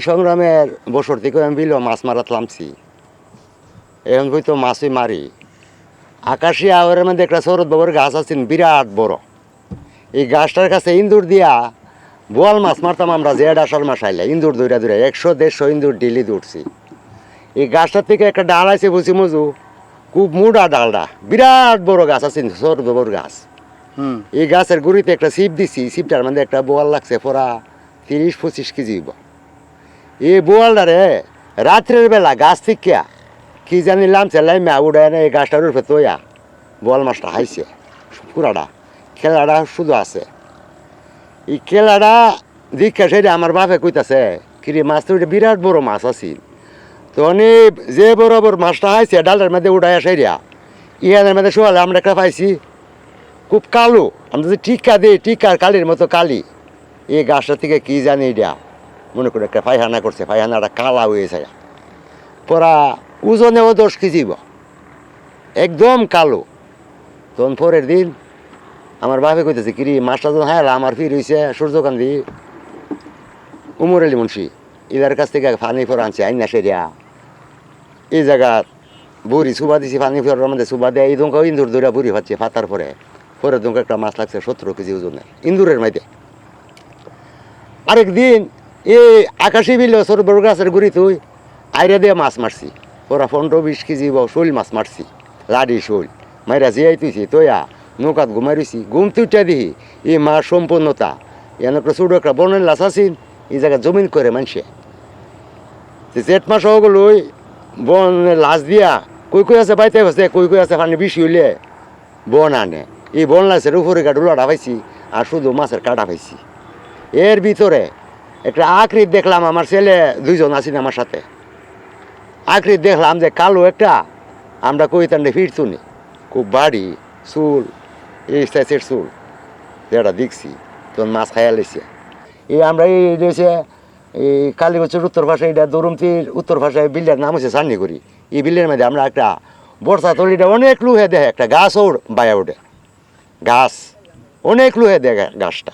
সংগ্রামের বছর থেকে আমি বিল মাছ মারাত লামছি এখন হয়তো মাছই মারি আকাশি আওয়ারের মধ্যে একটা শরৎ বাবুর গাছ আছেন বিরাট বড়। এই গাছটার কাছে ইন্দুর দিয়া বোয়াল মাছ মারতাম আমরা জেড আষাঢ় মাস আইলে ইন্দুর দৌড়া দৌড়া 100-150 ইন্দুর ডেলি দৌড়ছি। এই গাছটার থেকে একটা ডাল আছে বুঝি মজু, খুব মোটা ডালটা, বিরাট বড় গাছ আছে শরৎ বাবুর গাছ। এই গাছের গুড়িতে একটা ছিপ দিছি, ছিপটার মধ্যে একটা বোয়াল লাগছে পরা 30-25 কেজি। এই বোয়ালটারে রাত্রের বেলা গাছ থেকে কি জানি লামছে লাইমা উড়ায় না এই গাছটার উপরে তোয়া বোয়াল মাছটা হাইছে পুরাটা খেলাটা শুধু আছে। এই খেলাটা দীক্ষা সেটা আমার বাপে কইতাছে কিরে মাছ তো বিরাট বড় মাছ আছিল তো যে বরাবর মাছটা হাইছে ডালের মধ্যে উড়াইয়া সেরিয়া ইহাদের মধ্যে শোয়ালে আমরা একটা পাইছি খুব কালো, আমরা যদি টিকা দিই টিকার কালির মতো কালি। এই গাছটা থেকে কি জানি এটা মনে করে একটা পায়খানা করছে, পায়খানাটা কালা হয়েছে পরা ওজনেও 10 কেজি একদম কালো। তখন পরের দিন আমার বাপে কইতেছে কিরি মাছটা যখন হায়ালা আমার ফির হয়েছে সূর্যকান্তি উমর আলী মুন্সি এদের কাছ থেকে পানি ফোর আনছে আইনা সেরিয়া এই জায়গা বুড়ি সুবা দিছি পানি ফোর মধ্যে সুবা দেয় এই দমকা ইন্দুর দৌড়া বুড়ি পাচ্ছে ফাতার পরের দমকা একটা মাছ লাগছে 17 কেজি ওজনের ইন্দুরের মাইতে। আরেকদিন এই আকাশি বিল সর বড় গাছের গুড়ি তুই আইরা দিয়ে মাছ মারছি ওরা 15-20 কেজি শৈল মাছ মারছি লাডি শৈল মাইরা জিয়াই তুইছি তোয়া নৌকাত ঘুমাইছি ঘুম তুইটা দিহি এই মাছ সম্পূর্ণতা এন একটা ছোটো একটা বনের লাশ আছিন এই জায়গা জমিন করে মানুষে জেঠ মাস হগুলো বনের লাশ দিয়া কই আছে বাইতে আছে কই আছে পানি বেশি হইলে বন আনে এই বন লাশের উপরে কাটা উলাটা পাইছি আর শুধু মাছের কাটা পাইছি। এর ভিতরে একটা আকৃতি দেখলাম, আমার ছেলে 2 জন আছেন আমার সাথে, আকৃতি দেখলাম যে কালো একটা আমরা কইতান্ডে ফিরতুনি খুব বাড়ি চুল এই সাইজের চুল যেটা দেখছি তখন মাছ খাইয়া লেছে। এই আমরা এই রয়েছে এই কালীগঞ্জের উত্তর ভাষায় এটা দরুমতির উত্তর ভাষায় বিলের নাম হচ্ছে চান্নি করি। এই বিলের মধ্যে আমরা একটা বর্ষা তলিটা অনেক লুহে দেখে একটা গাছও বায়া ওঠে, গাছ অনেক লুহে দেখে গাছটা,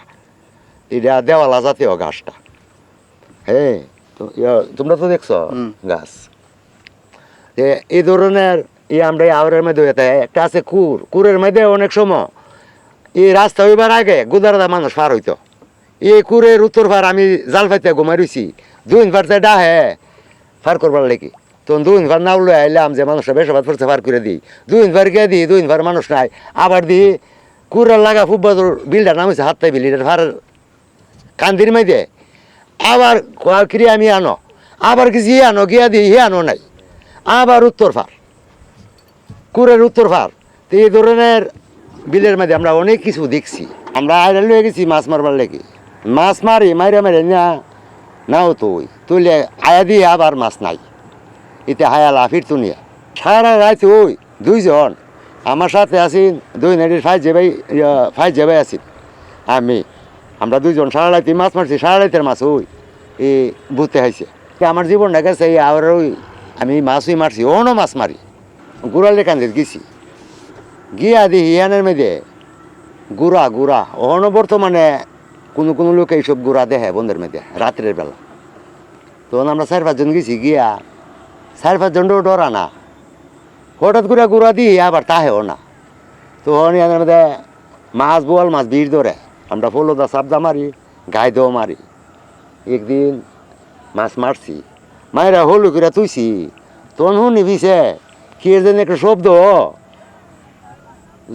এটা দেওয়ালা জাতীয় গাছটা। হ্যাঁ তো তোমরা তো দেখছো গাছ এই ধরনের আমরা আওয়ারের মধ্যে একটা আছে কুরের মধ্যে অনেক সময় এই রাস্তা হইবার আগে গুদারাদা মানুষ পার হইতো। এই কুরের উত্তর পার আমি জাল ফাইতে ঘুমাই রইছি 2 ভার ডাহে পার করবার লেগে তখন 2 ভার না উঠলে আইলাম যে মানুষটা বেশাবাদ পড়ছে পার করে দিই 2 ভার গিয়ে দিই 2 ভার মানুষ নাই আবার দিই কুরের লাগা ফুটবল বিলটার নাম হচ্ছে হাততাই বিল এটার ভার কান্দির মাইদে আবার ক্রিয়া আমি আনো আবার কিছু আনো গিয়া দিই হে আনো নাই আবার উত্তর ফার কুরের উত্তর ফার। তো এই ধরনের বিলের মধ্যে আমরা অনেক কিছু দেখছি। আমরা আইরা লয়ে গেছি মাছ মারবার লেগে মাছ মারি মাইরা মারে না নাও তুইলে আয়া দিয়ে আবার মাছ নাই এতে হায়ালা ফিরতু নিয়ে সারা রাত ওই 2 জন আমার সাথে আছেন 2 নাইটের ফাইজ যাবাই আছি আমরা 2 জন সারা রাতে মাছ মারছি, সারা রাতের মাছ ওই এই বুঝতে হয়েছে আমার জীবনটা গেছে এই আবার ওই আমি মাছই মারছি অন্য মাছ মারি গুড়ালে কান্দির গেছি গিয়া দিই হিয়ানের মেয়েদে গুড়া অন্য বর্তমানে কোনো লোক এইসব গুড়া দেখে বন্ধের মেয়েদে রাত্রের বেলা। তখন আমরা 4-5 জন গেছি গিয়া 4-5 জন ডরা না হঠাৎ করে গুড়া দিই আবার তাহেও না তখন ইয়ানের মধ্যে মাছ বোয়াল মাছ ভিড় ধরে আমরা ফলদা সাবদা মারি গায়ে দেও মারি। একদিন মাছ মারছি মায়েরা হলু করে তুইছি তখন শুনি ভিছে কি যেন একটা শব্দ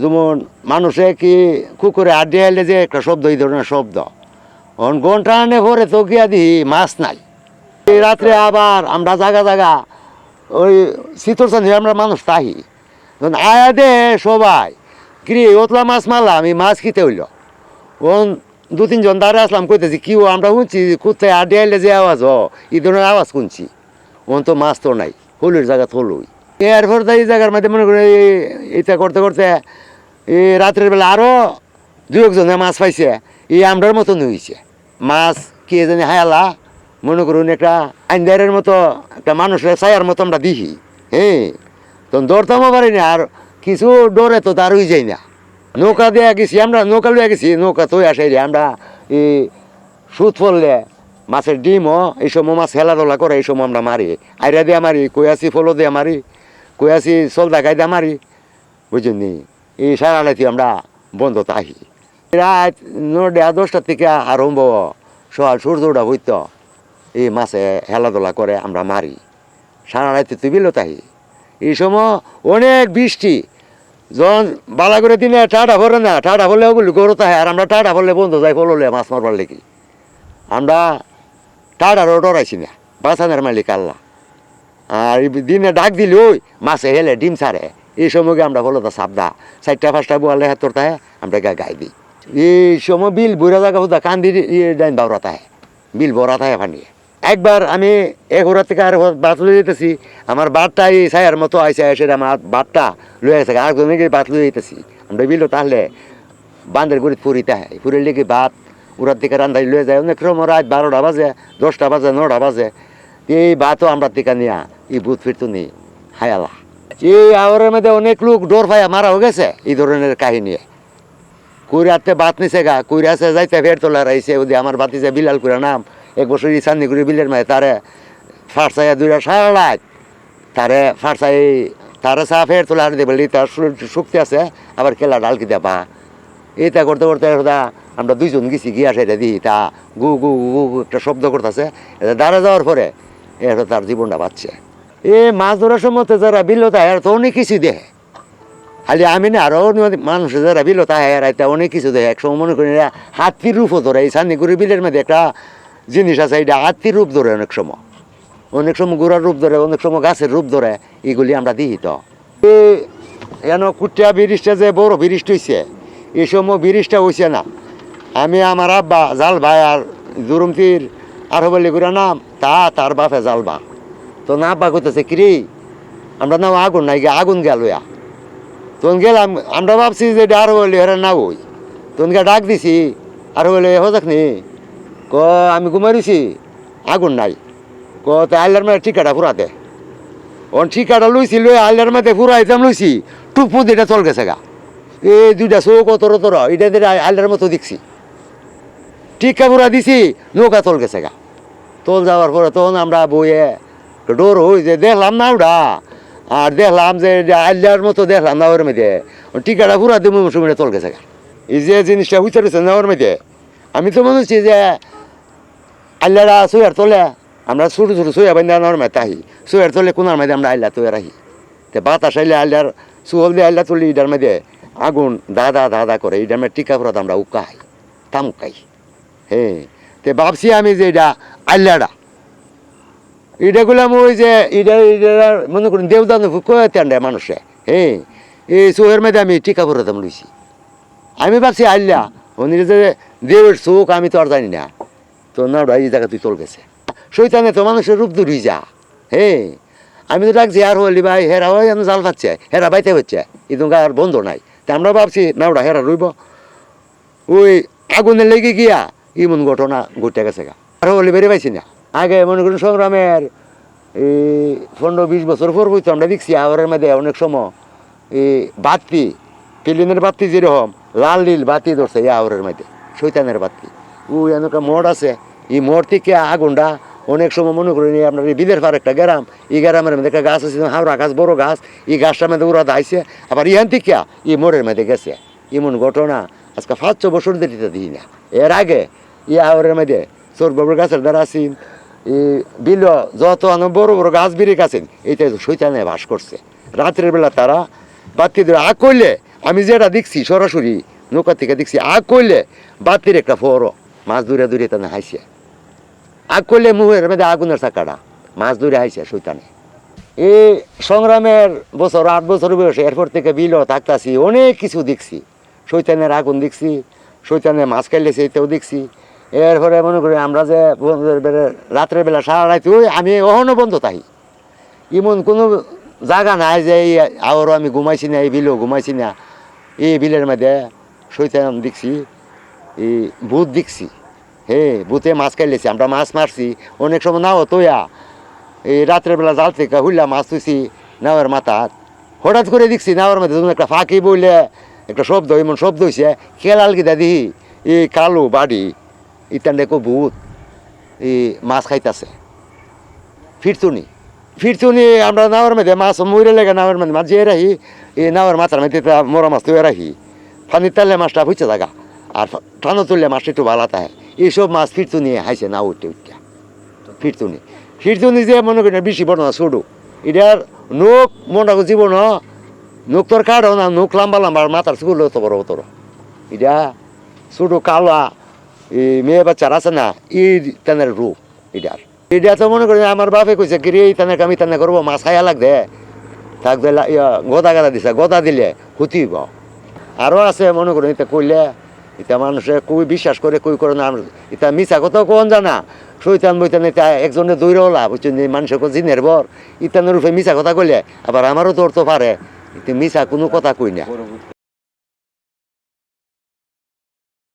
যেমন মানুষে কি কুকুরে আড্ডি আইলে যে একটা শব্দ এই ধরনের শব্দ ঘন্টা আনে পরে তো গিয়া দিই মাছ নাই। এই রাত্রে আবার আমরা জায়গা ওই শীতলচান্দি আমরা মানুষ তাহি আয়া দে সবাই গিরি ওতলা মাছ মারলাম এই মাছ খেতে হইল ওন 2-3 জন দাঁড়িয়ে আসলাম কইতেছি কি আমরা শুনছি কোথায় আড্ডি আইলে যে আওয়াজ এই ধরনের আওয়াজ শুনছি ওন তো মাছ তো নাই হলুর জায়গা হলুই। এরপর এই জায়গার মধ্যে মনে করি এটা করতে করতে এই রাত্রের বেলা আরও 2-1 জনে মাছ পাইছে এই আমরার মতন হয়েছে মাছ কে জানি হায়ালা মনে করুন একটা আইনদারের মতো একটা মানুষের ছায়ার মতো আমরা দেখি। হ্যাঁ তখন দৌড়তামও পারিনি আর কিছু ডরে তো তার হয়ে যাই না নৌকা দেয়া গেছি আমরা নৌকা লইয়া গেছি নৌকা তো আসে আমরা এই সুদ পড়লে মাছের ডিমও এই সময় মাছ খেলাধুলা করে এই সময় আমরা মারি আইরা দিয়ে মারি কইয়াছি ফলো দিয়ে মারি কইয়াছি চলদা গাই দিয়ে মারি বুঝলি এই সারা রাতি আমরা বন্ধ থাকি রাত 9-10টার থেকে আরম্ভ সকাল সূর্যটা হইতো এই মাছে খেলাধুলা করে আমরা মারি সারা রাতে তুই বিলো তাই এই সময় অনেক বৃষ্টি যখন বালা করে দিনে টাটা ভরে না টাটা ভরলে ওগুলি গরু তাহে আর আমরা টাটা ভরলে বন্ধ যাই ফললে মাছ মারবার লেগে আমরা টাটারও ডরাইছি না বাঁচানোর মালিক আল্লাহ আর দিনে ডাক দিলে ওই মাছে হেলে ডিম ছাড়ে এই সময়কে আমরা বলো তো সাবদা 4টা-5টা বোয়ালে হাতর তাহে আমরা গাই দিই এই সময় বিল বুড়া জায়গা হুদা কান্দি ডাইন বাউরা তাহে বিল ভরা তাহে পানি একবার আমি এগোড়া থেকে আর বাত লুয়ে যেতেছি আমার বাটটা এই ছায়ার মতো আইসে এসে আমার বাটটা লুয়ে গেছে আর জনে বাত লুয়ে যেতেছি আমরা বিল তাহলে বান্ধের গড়ি ফুরিতে হয় ফুরের লেগে ভাত উড়ার দিকে রান্ধাই লুয়ে যায় অনেক সময় রাত 12টা বাজে 10টা বাজে 9টা বাজে এই ভাতও আমরা টিকা নিয়া এই ভূত ফিরতো নি হায়ালা এই আওয়ারের মধ্যে অনেক লোক ডোর ফাইয়া মারাও গেছে এই ধরনের কাহিনী কুড়িয়াতে বাত নিছে গা কুড়িয়াছে যাইতে ফের তোলা রাইছে ওদি আমার বাতিছে বিলাল কুড়া নাম 1 বছর ইসান্নি করে বিলের মায়ে তারে ফার্সাইয়া 2টা সারা রাত তারে ফার্সাই তারে চা ফের তোলা আর দেবে তার শক্তি আছে আবার খেলা ডালকি দেবা এইটা করতে করতে আমরা 2জন গেছি গিয়া সেটা দিই তা গু গু গু একটা শব্দ করতেছে এটা দাঁড়া যাওয়ার পরে এটা তার জীবনটা বাঁচছে মাছ ধরার সময় যারা বিলতা এর তো অনেক কিছু দেয় খালি আমি না আরও মানুষ যারা বিলতা হের এটা অনেক কিছু দেয় একসময় মনে করি হাতির রূপও ধরে এই সান্নিগুড়ি বিলের মধ্যে একটা জিনিস আছে এটা হাতির রূপ ধরে অনেক সময় গোড়ার রূপ ধরে অনেক সময় গাছের রূপ ধরে এগুলি আমরা দিই তো এন কুটিয়া ব্রিজটা যে বড় ব্রিজটা হয়েছে এই সময় ব্রিজটা হয়েছে না আমি আমার আব্বা জালবা আর দুরমতির আর বলি করে নাম তার বাপে জালবা তো না আব্বা করতেছে কিরে আমরা নাও আগুন নাই গিয়ে আগুন গেল তখন গেলাম আমরা ভাবছি যে এটা আর বলি হেরা না ওই তখন গিয়ে ডাক দিছি আর বলে হোক নি ক আমি ঘুমাইছি আগুন নাই ক তো আল্লার মেয়ে ঠিকাটা ফুরাতে ঠিকাটা লইছি লই আল্লার মেয়েতে ফুরাইতাম লইছি টুপু দিটা চল গেছে গা এই 2টা চৌক তোর এটা দিয়ে আল্লার মতো দেখছি টিকা পুরা দিছি নৌকা তোল গেছে গা তোল যাওয়ার পরে তখন আমরা বইয়ে ডোর হই যে দেখলাম না ওটা আর দেখলাম যে আল্লার মতো দেখলাম না ওর মধ্যে টিকাটা পুরা দিব সময় তোল গেছে গা এই যে জিনিসটা হুইতে রয়েছে না ওর মধ্যে আমি তো মনে হচ্ছি যে আল্লাহরা সুয়ার তোলে আমরা ছোটো ছোটো সুয়া বান্ধা নেওয়ার মাঝে তাহি সুয়ার তোলে কোনার মাঝে আমরা আল্লাহ তৈরি রাখি তো বাতাস আইলে আল্লাহর সুহল দিয়ে আল্লাহ তুলি এটার মধ্যে আগুন দাদা করে এটার মধ্যে টিকা পুরা আমরা উকাই তামুকাই তে ভাবছি আমি যে এটা আল্লাহটা এটা গুলাম ওই যে এটা মনে করুন দেবদান কয়েতে মানুষে এই চোখের মধ্যে আমি টিকা পরাতাম লইছি আমি ভাবছি আল্লাহ উনি যে দেবের চোখ আমি তো আর জানি না তো না এই জায়গা তুই তোল গেছে শৈতানে তো মানুষের রূপ দূরই যা আমি তো ডাকছি আর হলি ভাই হেরা হয় আমি জাল পাচ্ছে হেরা বাইতে হচ্ছে কিন্তু আর বন্ধ নাই তা আমরা ভাবছি না ওটা হেরা রইব ওই আগুনের লেগে গিয়া এমন ঘটনা ঘটে গেছে গা আর হলি বেড়ে পাইছি না আগে মনে করুন সংগ্রামের এই 15-20 বছর পর হইতো আমরা দেখছি আওয়ারের মধ্যে অনেক সময় এই বাতি প্লেনের বাতি যেরকম লাল নীল বাতি ধরছে এই আওয়ারের মধ্যে শৈতানের বাতি ওই এনেকা মোড় আছে এই মোড় থেকে আগুনটা অনেক সময় মনে করেন আপনার এই বিদের পার একটা গ্রাম এই গ্রামের মধ্যে একটা গাছ আছে হাওড়া গাছ বড় গাছ এই গাছটার মধ্যে ওরা দাইছে আবার ইহান থেকে এই মোড়ের মধ্যে গেছে এমন ঘটনা আজকে 5-6 বছর দিতে দিই না এর আগে এই আওয়ারের মধ্যে চোর বাবুর গাছের দ্বারা আছেন এই বিল যত বড় বড় গাছ বিরিক আছেন এইটা শৈতানে বাস করছে রাত্রের বেলা তারা বাতি ধরে আগ করলে আমি যেটা দেখছি সরাসরি নৌকা থেকে দেখছি আগ করলে বাতির একটা ফোরো মাছ দূরে তানে হাইছে আগ করলে মুহের মধ্যে আগুনের চাকাটা মাছ দূরে হাইছে শৈতানে এই সংগ্রামের বছর 8 বছর বয়সে এরপর থেকে বিল থাকতাছি অনেক কিছু দেখছি শৈতানের আগুন দেখছি শৈতানের মাছ খাইলেছে এটাও দেখছি এরপরে মনে করি আমরা যে রাত্রের বেলা সারা রাত ওই আমি অহনো বন্ধ তাই এমন কোনো জায়গা নাই যে আরও আমি ঘুমাইছি না এই বিলও ঘুমাইছি না এই বিলের মধ্যে শৈতান দেখছি এই ভূত দেখছি ভূতে মাছ খাইলেছি আমরা মাছ মারছি অনেক সময় নাও তোয়া এই রাত্রের বেলা জাল থেকে হুইলা মাছ তুইছি নাওয়ের মাথাত হঠাৎ করে দেখছি নাওয়ার মধ্যে একটা ফাঁকি বইলে একটা শব্দ এমন শব্দ হয়েছে খেলাল গিয়ে দিহি এই কালো বাড়ি ইত্যাদি ভূত এই মাছ খাইতেছে ফিরতুনি ফিরতুনি আমরা নাওয়ার মধ্যে মাছ মরে লেগে নাওয়ার মধ্যে মাছ দিয়ে রাখি এই নাওয়ার মাথার মধ্যে মরা মাছ তুলে রাখি পানির তালে মাছটা বুঝছে থাকা আর টানো তুললে মাছটা একটু ভালো থাকে এইসব মাছ ফিরতুনি হাইছে না উঠতে উঠতে ফিরতুনি ফিরতুনি যে মনে করি বেশি বড় না ছোটো এটার নোক মনটা জীবন নোক তোর কাঢ়ো না নোক লম্বা লম্বা মাথার চুল তো বড় তোর এটা ছোটো কালা এই মেয়ে বাচ্চার আছে না এই তেনের রূপ এটার এটা তো মনে করি আমার বাপে কইছে গিরি এই তেনে আমি তেনে করবো মাছ খাইয়া লাগবে থাকবে গদা গাদা দিছে গদা দিলে হুতিব আরও আছে মনে করি এটা কইলে এটা মানুষে কই বিশ্বাস করে কই করে না এটা মিছা কথাও কোন জানা শৈতান বইতান এটা একজনে দৌড়লা বুঝছেন মানুষকে জিনের বর ইতানের রূপে মিছা কথা কইলে আবার আমারও তোর তো পারে মিছা কোনো কথা কই না